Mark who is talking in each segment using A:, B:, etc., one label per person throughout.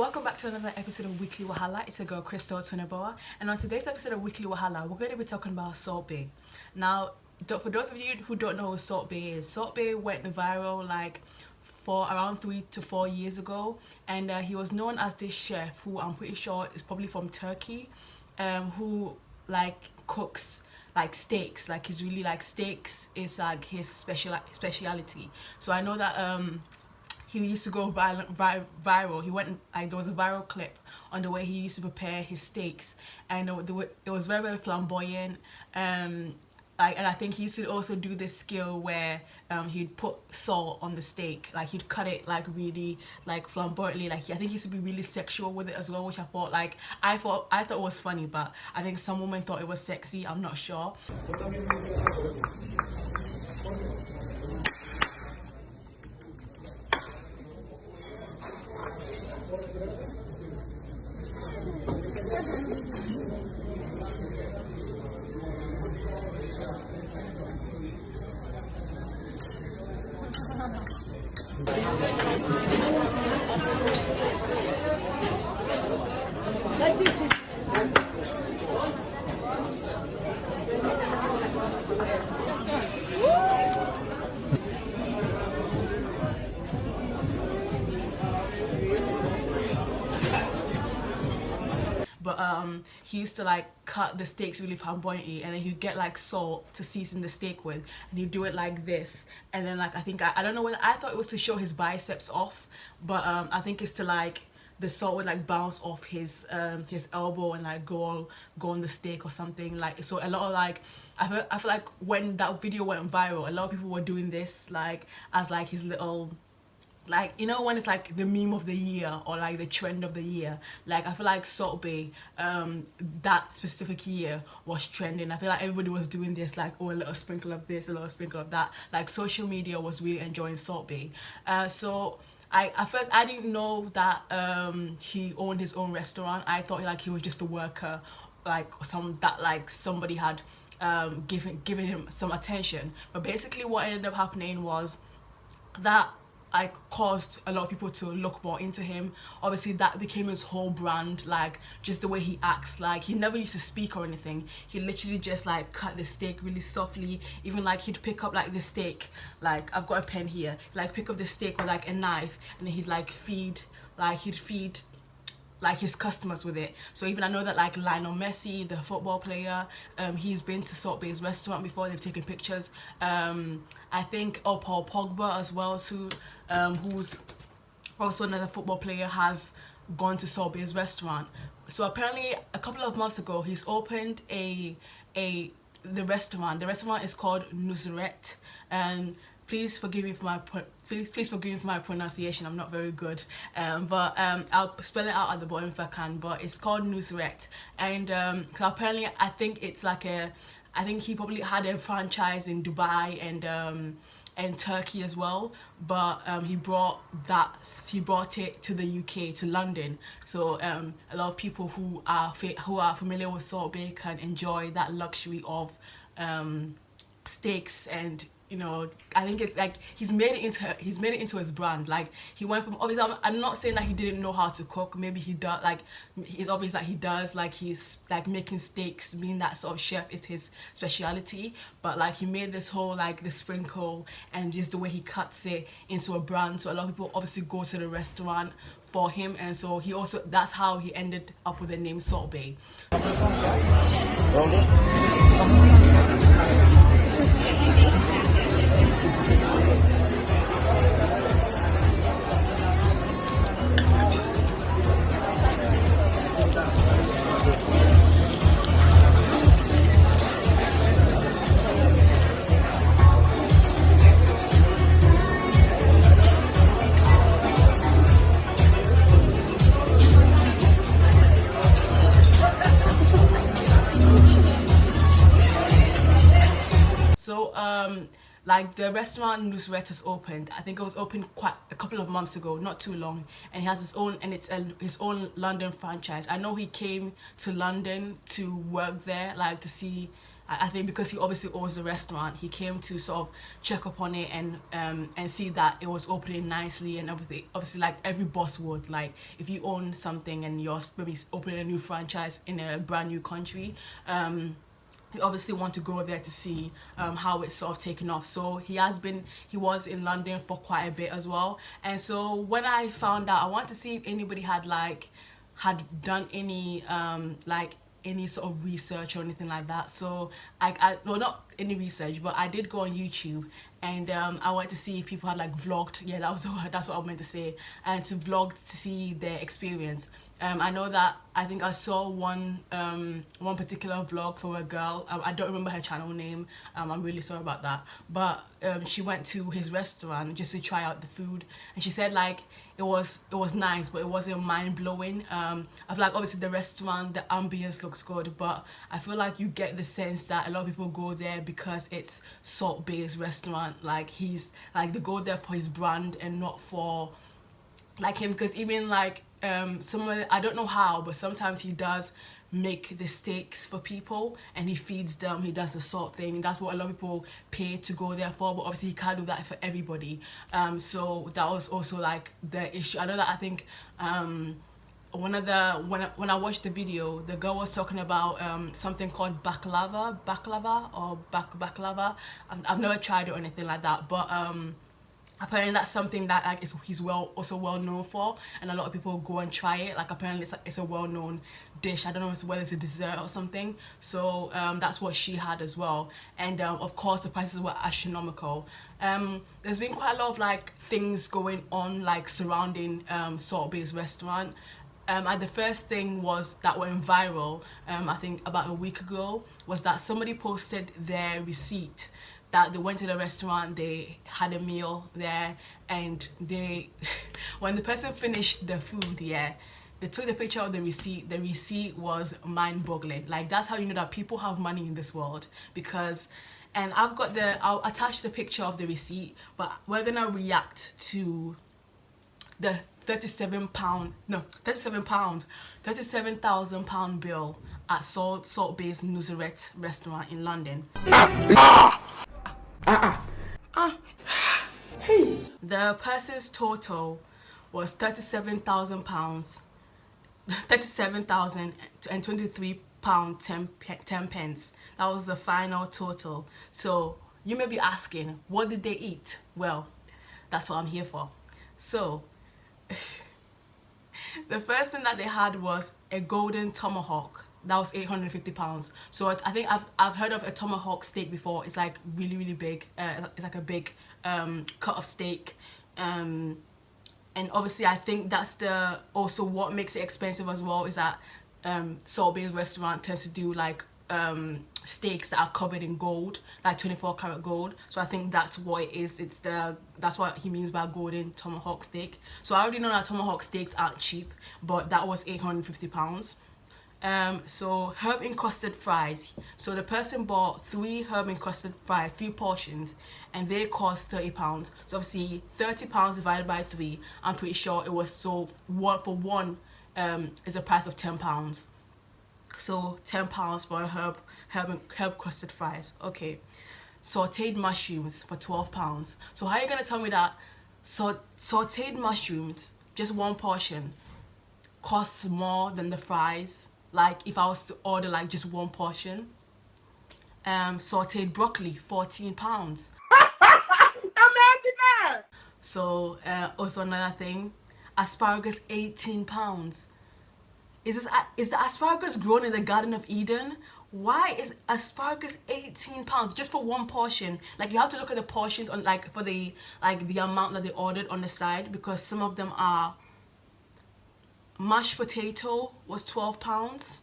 A: Welcome back to another episode of Weekly Wahala. It's a girl, Crystal Tweneboah, and on today's episode of Weekly Wahala, we're going to be talking about Salt Bae. Now, for those of you who don't know who Salt Bae is, Salt Bae went viral for around 3 to 4 years ago, and he was known as this chef who I'm pretty sure is probably from Turkey, who cooks steaks. He's really steaks is his speciality. So I know that he used to go viral. He went there was a viral clip on the way he used to prepare his steaks, and it was very, very flamboyant. And I think he used to also do this skill where he'd put salt on the steak, he'd cut it really flamboyantly. I think he used to be really sexual with it as well, which I thought it was funny, but I think some women thought it was sexy. I'm not sure. But he used to cut the steaks really flamboyantly, and then he'd get salt to season the steak with, and he'd do it like this. And then I don't know whether I thought it was to show his biceps off, but I think it's to the salt would bounce off his elbow and go on the steak or something. So a lot of I feel like when that video went viral, a lot of people were doing this as his little, when it's the meme of the year or the trend of the year. I feel like Salt Bae that specific year was trending. I feel like everybody was doing this, oh, a little sprinkle of this, a little sprinkle of that. Social media was really enjoying Salt Bae. So at first I didn't know that he owned his own restaurant. I thought he was just a worker, somebody had given him some attention. But basically what ended up happening was that caused a lot of people to look more into him. Obviously that became his whole brand, just the way he acts. He never used to speak or anything. He literally just cut the steak really softly. Even he'd pick up the steak, I've got a pen here, pick up the steak with a knife, and then he'd feed his customers with it. So even I know that Lionel Messi, the football player, he's been to Salt Bae's restaurant before. They've taken pictures. I think Paul Pogba as well too, who's also another football player, has gone to Salt Bae's restaurant. So apparently a couple of months ago he's opened the restaurant. The restaurant is called Nusr'Et, and please forgive me for my pronunciation. I'm not very good, but I'll spell it out at the bottom if I can. But it's called Nusr'Et, and so apparently I think it's I think he probably had a franchise in Dubai and Turkey as well, but he brought it to the UK, to London. So a lot of people who are familiar with Salt Bae can enjoy that luxury of steaks. And I think it's he's made it into his brand. He went from, obviously I'm not saying that he didn't know how to cook. Maybe he does. It's obvious that he does. He's making steaks, being that sort of chef is his speciality. But he made this whole the sprinkle and just the way he cuts it into a brand. So a lot of people obviously go to the restaurant for him, and so that's how he ended up with the name Salt Bae. So the restaurant Nusr'Et has opened. I think it was opened quite a couple of months ago, not too long, and he has his own, and it's his own London franchise. I know he came to London to work there, to see I think because he obviously owns the restaurant, he came to sort of check up on it and see that it was opening nicely and everything. Obviously, like every boss would, like if you own something and you're maybe opening a new franchise in a brand new country, you obviously want to go there to see how it's sort of taken off. So he was in London for quite a bit as well. And so when I found out, I wanted to see if anybody had done any like any sort of research or anything like that. So well, not any research, but I did go on YouTube, and I wanted to see if people had like vlogged. Yeah, that's what I meant to say, and to vlog to see their experience. I know that I think I saw one particular vlog from a girl. I don't remember her channel name. I'm really sorry about that. But she went to his restaurant just to try out the food, and she said like it was nice, but it wasn't mind blowing. I feel like obviously the restaurant, the ambience looks good, but I feel like you get the sense that a lot of people go there because it's Salt Bae's restaurant. Like they go there for his brand and not for like him, because even like I don't know how, but sometimes he does make the steaks for people and he feeds them, he does the salt thing. That's what a lot of people pay to go there for, but obviously he can't do that for everybody. So that was also like the issue. I know that I think when I watched the video, the girl was talking about something called baklava. I've never tried it or anything like that, but apparently that's something that like he's also well known for, and a lot of people go and try it. Like apparently it's a well known dish. I don't know whether it's a dessert or something. So that's what she had as well, and of course the prices were astronomical. There's been quite a lot of like things going on like surrounding Salt Bae's restaurant. And the first thing was that went viral, I think about a week ago, was that somebody posted their receipt that they went to the restaurant, they had a meal there, and when the person finished the food, yeah, they took the picture of the receipt. The receipt was mind-boggling. Like that's how you know that people have money in this world, because, and I'll attach the picture of the receipt, but we're gonna react to the £37,000 bill at Salt Bae's Nusr'Et restaurant in London. The person's total was £37,000, £37,023.10. That was the final total. So you may be asking, what did they eat? Well, that's what I'm here for. So the first thing that they had was a golden tomahawk. That was £850. So I think I've heard of a tomahawk steak before. It's like really big. It's like a big cut of steak. And obviously I think that's also what makes it expensive as well, is that Salt Bae's restaurant tends to do like steaks that are covered in gold, like 24 karat gold. So I think that's what it is. That's what he means by golden tomahawk steak. So I already know that tomahawk steaks aren't cheap, but that was £850. So herb encrusted fries. So the person bought 3 herb encrusted fries, 3 portions, and they cost £30. So obviously £30 divided by 3. I'm pretty sure it was for one is a price of £10. So £10 for a herb crusted fries. Okay. Sauteed mushrooms for £12. So how are you gonna tell me that sauteed mushrooms, just one portion, costs more than the fries? Like if I was to order like just one portion. Sauteed broccoli, £14.
B: Imagine that.
A: So also another thing, asparagus, £18. Is the asparagus grown in the Garden of Eden? Why is asparagus £18 just for one portion? Like you have to look at the portions on like for the amount that they ordered on the side, because some of them are. Mashed potato was £12.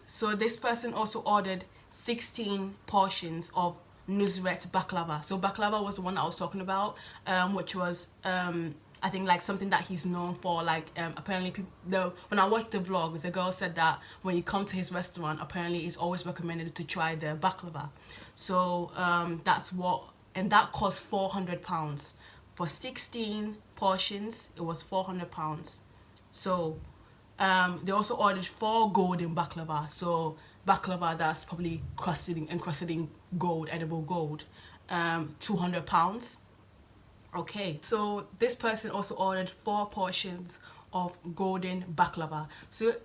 A: So this person also ordered 16 portions of Nusr'Et baklava. So baklava was the one I was talking about, which was I think like something that he's known for. Like apparently when I watched the vlog, the girl said that when you come to his restaurant, apparently it's always recommended to try the baklava. So and that cost £400. For 16 portions, it was £400. So They also ordered 4 golden baklava. So baklava that's probably encrusted in gold, edible gold. £200. Okay, so this person also ordered 4 portions of golden baklava. So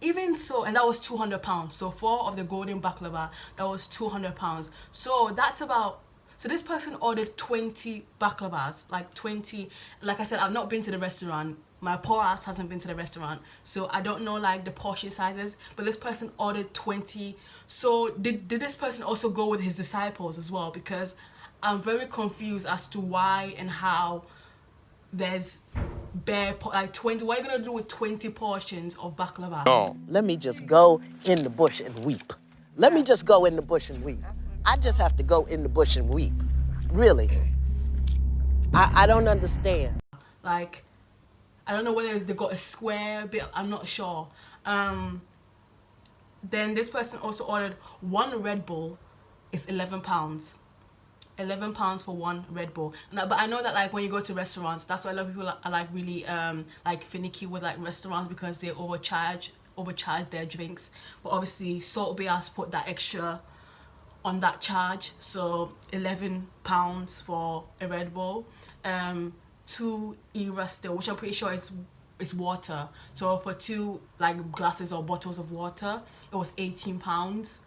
A: even so, and that was £200. So 4 of the golden baklava, that was £200. So that's about, so this person ordered 20 baklavas, like 20. Like I said, I've not been to the restaurant. My poor ass hasn't been to the restaurant, so I don't know like the portion sizes, but this person ordered 20. So did this person also go with his disciples as well? Because I'm very confused as to why and how there's like 20. What are you gonna do with 20 portions of baklava?
C: No. Let me just go in the bush and weep. Let me just go in the bush and weep. I just have to go in the bush and weep. Really. I don't understand.
A: Like, I don't know whether they got a square bit, I'm not sure. Then this person also ordered 1 Red Bull. It's £11. £11 for 1 Red Bull. But I know that like when you go to restaurants, that's why a lot of people are like really like finicky with like restaurants, because they overcharge their drinks. But obviously Salt Bae has put that extra on that charge, so £11 for a Red Bull. 2 Era still, which I'm pretty sure is water. So for 2 like glasses or bottles of water, it was £18.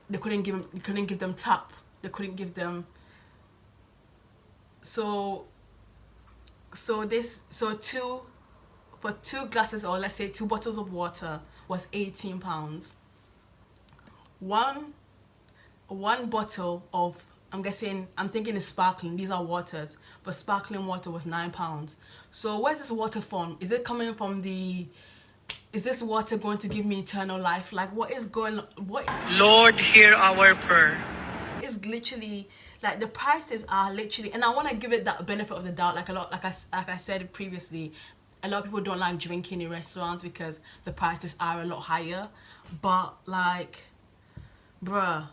A: They couldn't give them tap. They couldn't give them. So 2 for 2 glasses, or let's say 2 bottles of water, was £18. One bottle of, I'm thinking it's sparkling, these are waters, but sparkling water was £9. So where's this water from? Is it coming from is this water going to give me eternal life? Like, what is going on? What?
D: Lord, hear our prayer.
A: It's literally like the prices are literally, and I want to give it that benefit of the doubt. Like I said previously, a lot of people don't like drinking in restaurants because the prices are a lot higher. But like, bruh.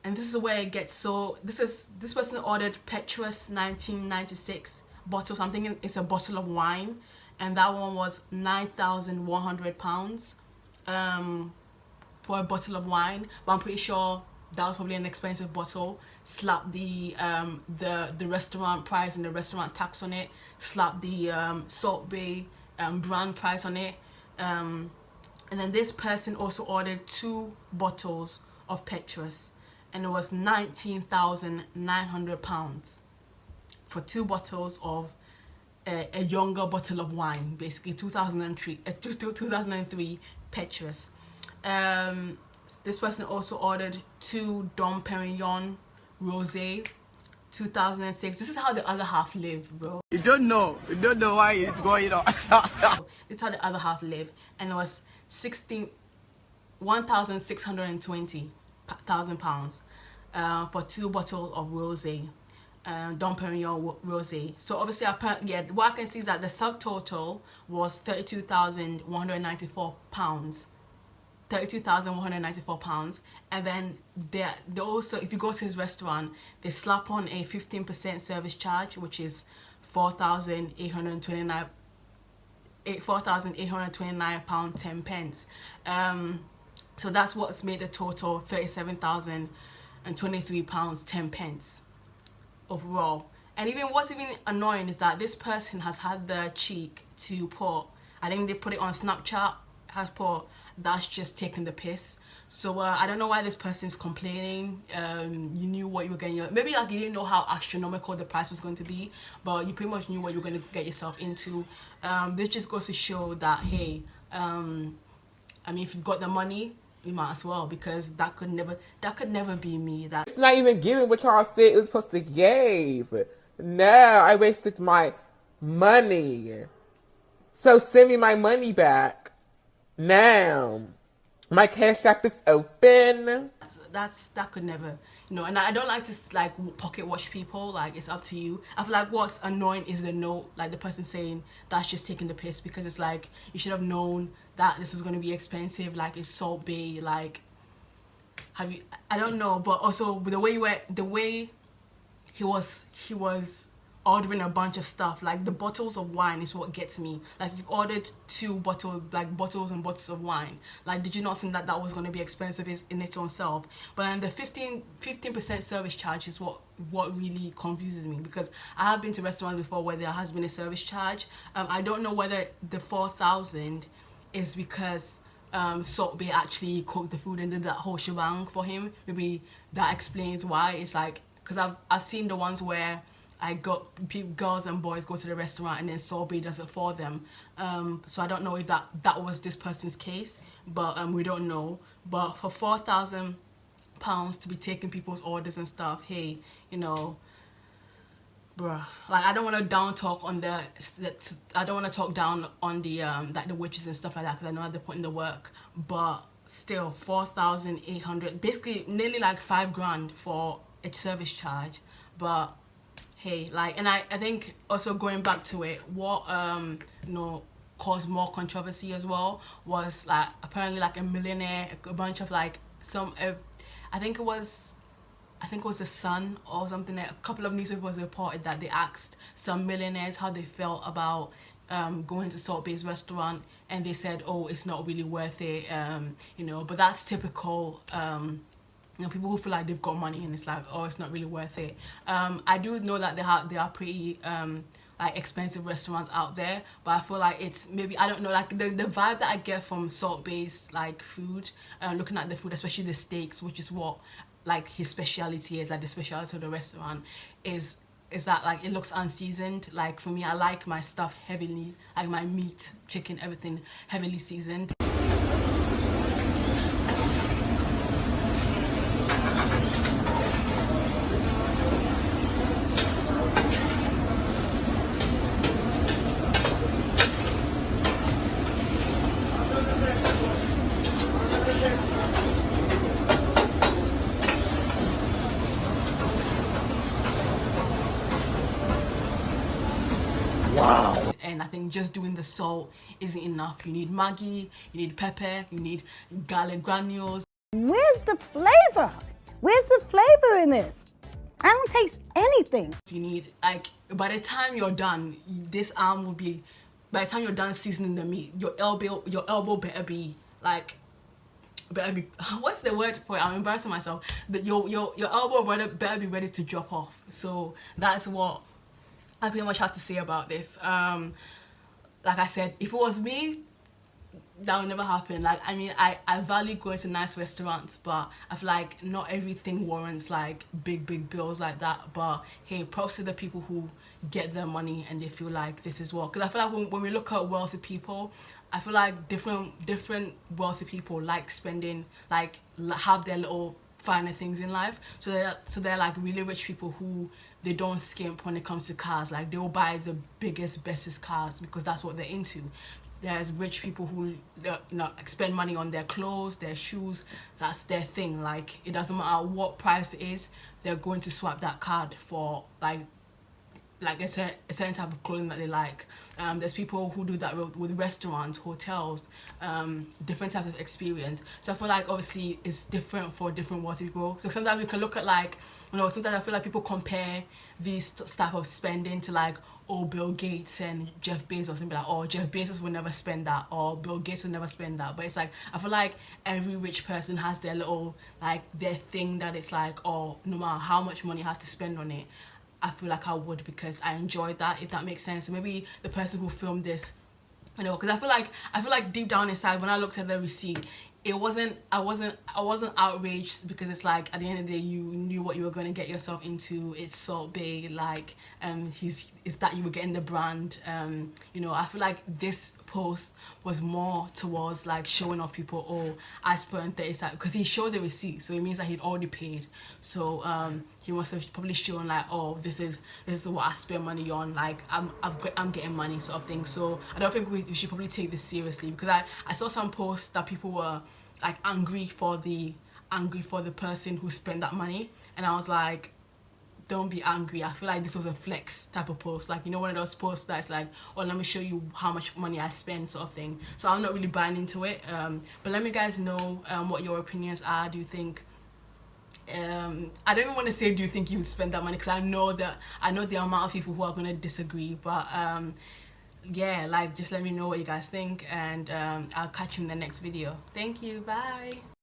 A: And this is where it gets so. This person ordered Petrus 1996 bottles. I'm thinking it's a bottle of wine, and that one was £9,100 for a bottle of wine. But I'm pretty sure that was probably an expensive bottle. Slap the restaurant price and the restaurant tax on it. Slap the Salt Bae brand price on it. And then this person also ordered 2 bottles of Petrus. And it was £19,900 for 2 bottles of a younger bottle of wine, basically 2003 Petrus. This person also ordered 2 Dom Perignon Rosé, 2006. This is how the other half live, bro.
B: You don't know why it's going on.
A: This is how the other half live, and it was £1,620,000 for 2 bottles of rosé, Dom Perignon rosé. So obviously, what I can see is that the subtotal was £32,194. £32,194, and then they also, if you go to his restaurant, they slap on a 15% service charge, which is £4,829.10. So that's what's made the total £37,023.10 overall. And what's even annoying is that this person has had the cheek to put, I think they put it on Snapchat, has put, that's just taking the piss. So I don't know why this person's complaining. You knew what you were getting. Maybe like you didn't know how astronomical the price was going to be, but you pretty much knew what you were going to get yourself into. This just goes to show that, hey, I mean, if you've got the money, you might as well, because that could never be me.
E: It's not even giving what y'all said it was supposed to give. No, I wasted my money. So send me my money back. Now, my Cash App is open.
A: That could never, and I don't like to like pocket watch people. Like, it's up to you. I feel like what's annoying is the note, like the person saying that's just taking the piss, because it's like, you should have known that this was going to be expensive. Like, it's Salt Bae. Like, I don't know, but also the way he was ordering a bunch of stuff. Like the bottles of wine is what gets me. Like you've ordered bottles and bottles of wine. Like did you not think that that was going to be expensive in its own self? But then the 15% service charge is what really confuses me, because I have been to restaurants before where there has been a service charge. I don't know whether the 4,000 is because Salt Bae actually cooked the food and did that whole shebang for him. Maybe that explains why. It's like, because I've seen the ones where girls and boys go to the restaurant and then Salt Bae does it for them. So I don't know if that was this person's case, but we don't know. But for £4,000 to be taking people's orders and stuff, hey, you know, bruh, like I don't want to talk down on the like the witches and stuff like that, because I know that they're putting the work, but still 4,800, basically nearly like £5,000 for a service charge. But hey, like, and I think also going back to it, what you know, caused more controversy as well was like apparently like a millionaire, a bunch of like I think it was The Sun or something. A couple of newspapers reported that they asked some millionaires how they felt about going to Salt Bae's restaurant, and they said, oh, it's not really worth it, you know. But that's typical, you know, people who feel like they've got money and it's like, oh, it's not really worth it. I do know that there are pretty like expensive restaurants out there, but I feel like it's maybe, I don't know, like the vibe that I get from Salt Bae's like food, looking at the food, especially the steaks, which is what like his speciality is, like the speciality of the restaurant is that like it looks unseasoned. Like for me, I like my stuff heavily, like my meat, chicken, everything heavily seasoned.
C: Wow.
A: And I think just doing the salt isn't enough. You need Maggi, you need pepper, you need garlic granules.
F: Where's the flavor? Where's the flavor in this? I don't taste anything.
A: You need, like, by the time you're done, this arm will be, by the time you're done seasoning the meat, your elbow better be like, what's the word for it? I'm embarrassing myself. Your elbow better be ready to drop off. So that's what I pretty much have to say about this. Like I said, if it was me, that would never happen. Like, I mean, I value going to nice restaurants, but I feel like not everything warrants like big bills like that. But hey, props to the people who get their money and they feel like this is what, because I feel like when we look at wealthy people, I feel like different wealthy people like spending, like have their little finer things in life. So they're like really rich people who they don't skimp when it comes to cars. Like they'll buy the biggest, bestest cars because that's what they're into. There's rich people who, you know, spend money on their clothes, their shoes. That's their thing. Like it doesn't matter what price it is, they're going to swipe that card for like a certain type of clothing that they like. There's people who do that with restaurants, hotels, different types of experience. So I feel like obviously it's different for different wealthy people. So sometimes we can look at like, you know, sometimes I feel like people compare these type of spending to like, oh, Bill Gates and Jeff Bezos, and be like, oh, Jeff Bezos will never spend that, or Bill Gates will never spend that. But it's like, I feel like every rich person has their little, like their thing that it's like, oh, no matter how much money I have to spend on it, I feel like I would, because I enjoy that, if that makes sense. So maybe the person who filmed this, you know, because I feel like deep down inside when I looked at the receipt, I wasn't outraged, because it's like at the end of the day you knew what you were going to get yourself into. It's Salt Bae, like it's that you were getting the brand. You know, I feel like this post was more towards like showing off people, oh, I spent 30, because he showed the receipt, so it means that he'd already paid. So he must have probably shown like, oh, this is what I spend money on, like I'm getting money, sort of thing. So I don't think we should probably take this seriously, because I saw some posts that people were like angry for the person who spent that money, and I was like, don't be angry. I feel like this was a flex type of post, like, you know, one of those posts that's like, oh, let me show you how much money I spent, sort of thing. So I'm not really buying into it, but let me guys know what your opinions are. Do you think I don't even want to say do you think you would spend that money, because I know the amount of people who are going to disagree, but yeah, like, just let me know what you guys think, and I'll catch you in the next video. Thank you, bye.